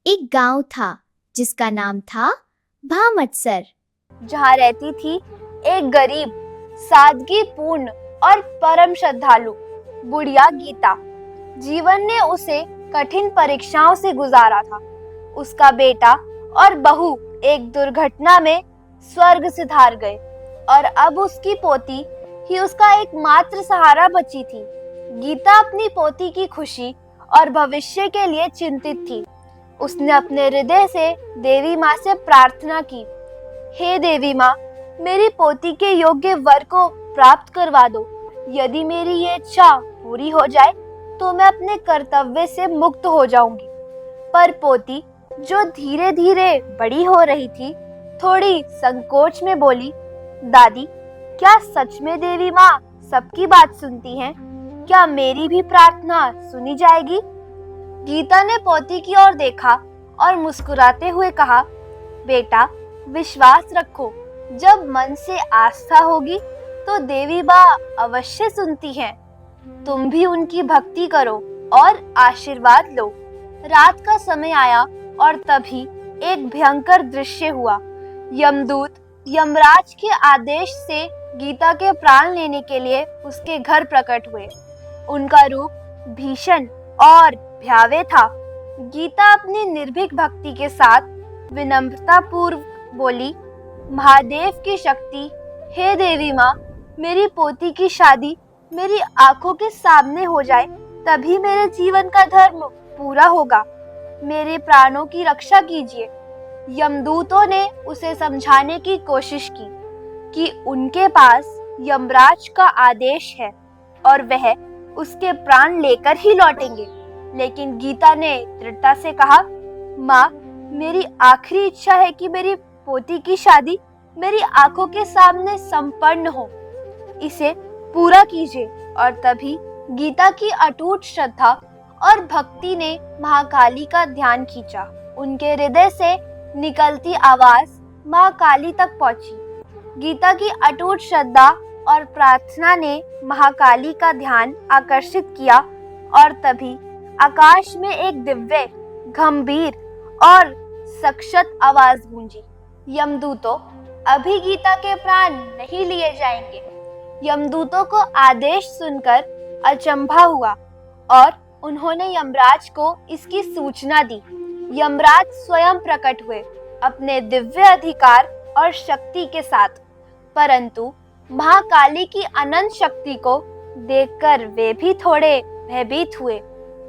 एक गांव था जिसका नाम था भामटसर। जहाँ रहती थी एक गरीब, सादगीपूर्ण और परम श्रद्धालु बुढ़िया गीता। जीवन ने उसे कठिन परीक्षाओं से गुजारा था। उसका बेटा और बहू एक दुर्घटना में स्वर्ग सिधार गए और अब उसकी पोती ही उसका एकमात्र सहारा बची थी। गीता अपनी पोती की खुशी और भविष्य के लिए चिंतित थी। उसने अपने हृदय से देवी माँ से प्रार्थना की, हे देवी माँ, मेरी पोती के योग्य वर को प्राप्त करवा दो। यदि मेरी ये इच्छा पूरी हो जाए तो मैं अपने कर्तव्य से मुक्त हो जाऊंगी। पर पोती, जो धीरे धीरे बड़ी हो रही थी, थोड़ी संकोच में बोली, दादी, क्या सच में देवी माँ सबकी बात सुनती हैं? क्या मेरी भी प्रार्थना सुनी जाएगी? गीता ने पोती की ओर देखा और मुस्कुराते हुए कहा, बेटा, विश्वास रखो, जब मन से आस्था होगी तो देवी माँ अवश्य सुनती हैं। तुम भी उनकी भक्ति करो और आशीर्वाद लो। रात का समय आया और तभी एक भयंकर दृश्य हुआ। यमदूत यमराज के आदेश से गीता के प्राण लेने के लिए उसके घर प्रकट हुए। उनका रूप भीषण और भयावह था। गीता अपनी निर्भीक भक्ति के साथ विनम्रता पूर्व बोली, महादेव की शक्ति, हे देवी माँ, मेरी पोती की शादी मेरी आंखों के सामने हो जाए तभी मेरे जीवन का धर्म पूरा होगा। मेरे प्राणों की रक्षा कीजिए। यमदूतों ने उसे समझाने की कोशिश की कि उनके पास यमराज का आदेश है और वह उसके प्राण लेकर ही लौटेंगे। लेकिन गीता ने दृढ़ता से कहा, माँ, मेरी आखिरी इच्छा है कि मेरी पोती की शादी मेरी आंखों के सामने संपन्न हो। इसे पूरा कीजिए। और तभी गीता की अटूट श्रद्धा और भक्ति ने महाकाली का ध्यान खींचा। उनके हृदय से निकलती आवाज महाकाली तक पहुंची। गीता की अटूट श्रद्धा और प्रार्थना ने महाकाली का ध्यान आकर्षित किया और तभी आकाश में एक दिव्य, गंभीर और सख्त आवाज गूंजी, यमदूतों, अभी गीता के प्राण नहीं लिए जाएंगे। यमदूतों को आदेश सुनकर अचंभा हुआ और उन्होंने यमराज को इसकी सूचना दी। यमराज स्वयं प्रकट हुए अपने दिव्य अधिकार और शक्ति के साथ, परंतु महाकाली की अनंत शक्ति को देखकर वे भी थोड़े भयभीत हुए।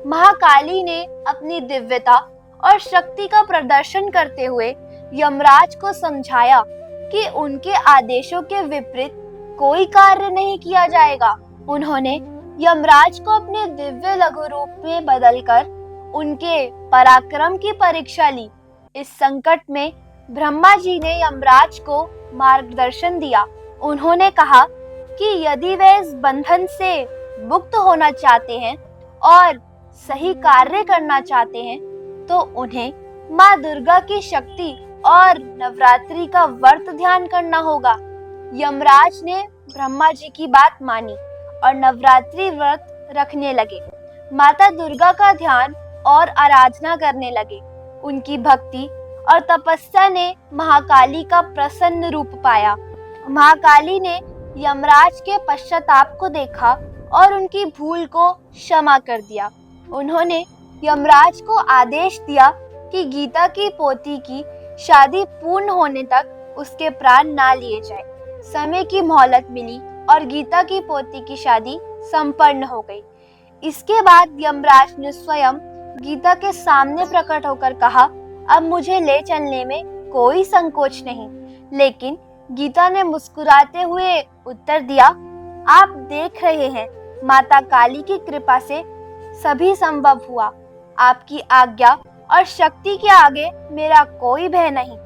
महाकाली ने अपनी दिव्यता और शक्ति का प्रदर्शन करते हुए यमराज को समझाया कि उनके आदेशों के विपरीत कोई कार्य नहीं किया जाएगा। उन्होंने यमराज को अपने दिव्य लघु रूप में बदलकर उनके पराक्रम की परीक्षा ली। इस संकट में ब्रह्मा जी ने यमराज को मार्गदर्शन दिया। उन्होंने कहा कि यदि वे इस बंधन से मुक्त होना चाहते हैं और सही कार्य करना चाहते हैं तो उन्हें माँ दुर्गा की शक्ति और नवरात्रि का व्रत ध्यान करना होगा। यमराज ने ब्रह्मा जी की बात मानी और नवरात्रि व्रत रखने लगे। माता दुर्गा का ध्यान और आराधना करने लगे। उनकी भक्ति और तपस्या ने महाकाली का प्रसन्न रूप पाया। महाकाली ने यमराज के पश्चाताप को देखा और उनकी भूल को क्षमा कर दिया। उन्होंने यमराज को आदेश दिया कि गीता की पोती की शादी पूर्ण होने तक उसके प्राण ना लिए जाए। समय की मोहलत मिली और गीता की पोती की शादी संपन्न हो गई। इसके बाद यमराज ने स्वयं गीता के सामने प्रकट होकर कहा, अब मुझे ले चलने में कोई संकोच नहीं। लेकिन गीता ने मुस्कुराते हुए उत्तर दिया, आप देख रहे हैं, माता काली की कृपा से सभी संभव हुआ। आपकी आज्ञा और शक्ति के आगे मेरा कोई भय नहीं।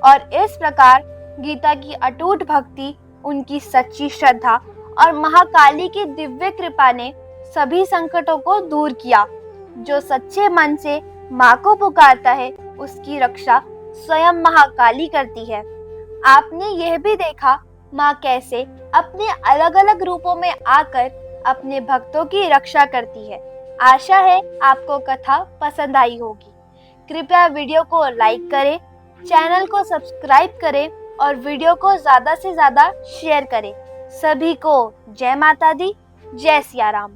और इस प्रकार गीता की अटूट भक्ति, उनकी सच्ची श्रद्धा और महाकाली की दिव्य कृपा ने सभी संकटों को दूर किया। जो सच्चे मन से माँ को पुकारता है, उसकी रक्षा स्वयं महाकाली करती है। आपने यह भी देखा माँ कैसे अपने अलग अलग रूपों में आकर अपने भक्तों की रक्षा करती है। आशा है आपको कथा पसंद आई होगी। कृपया वीडियो को लाइक करें, चैनल को सब्सक्राइब करें और वीडियो को ज़्यादा से ज़्यादा शेयर करें। सभी को जय माता दी, जय सिया राम।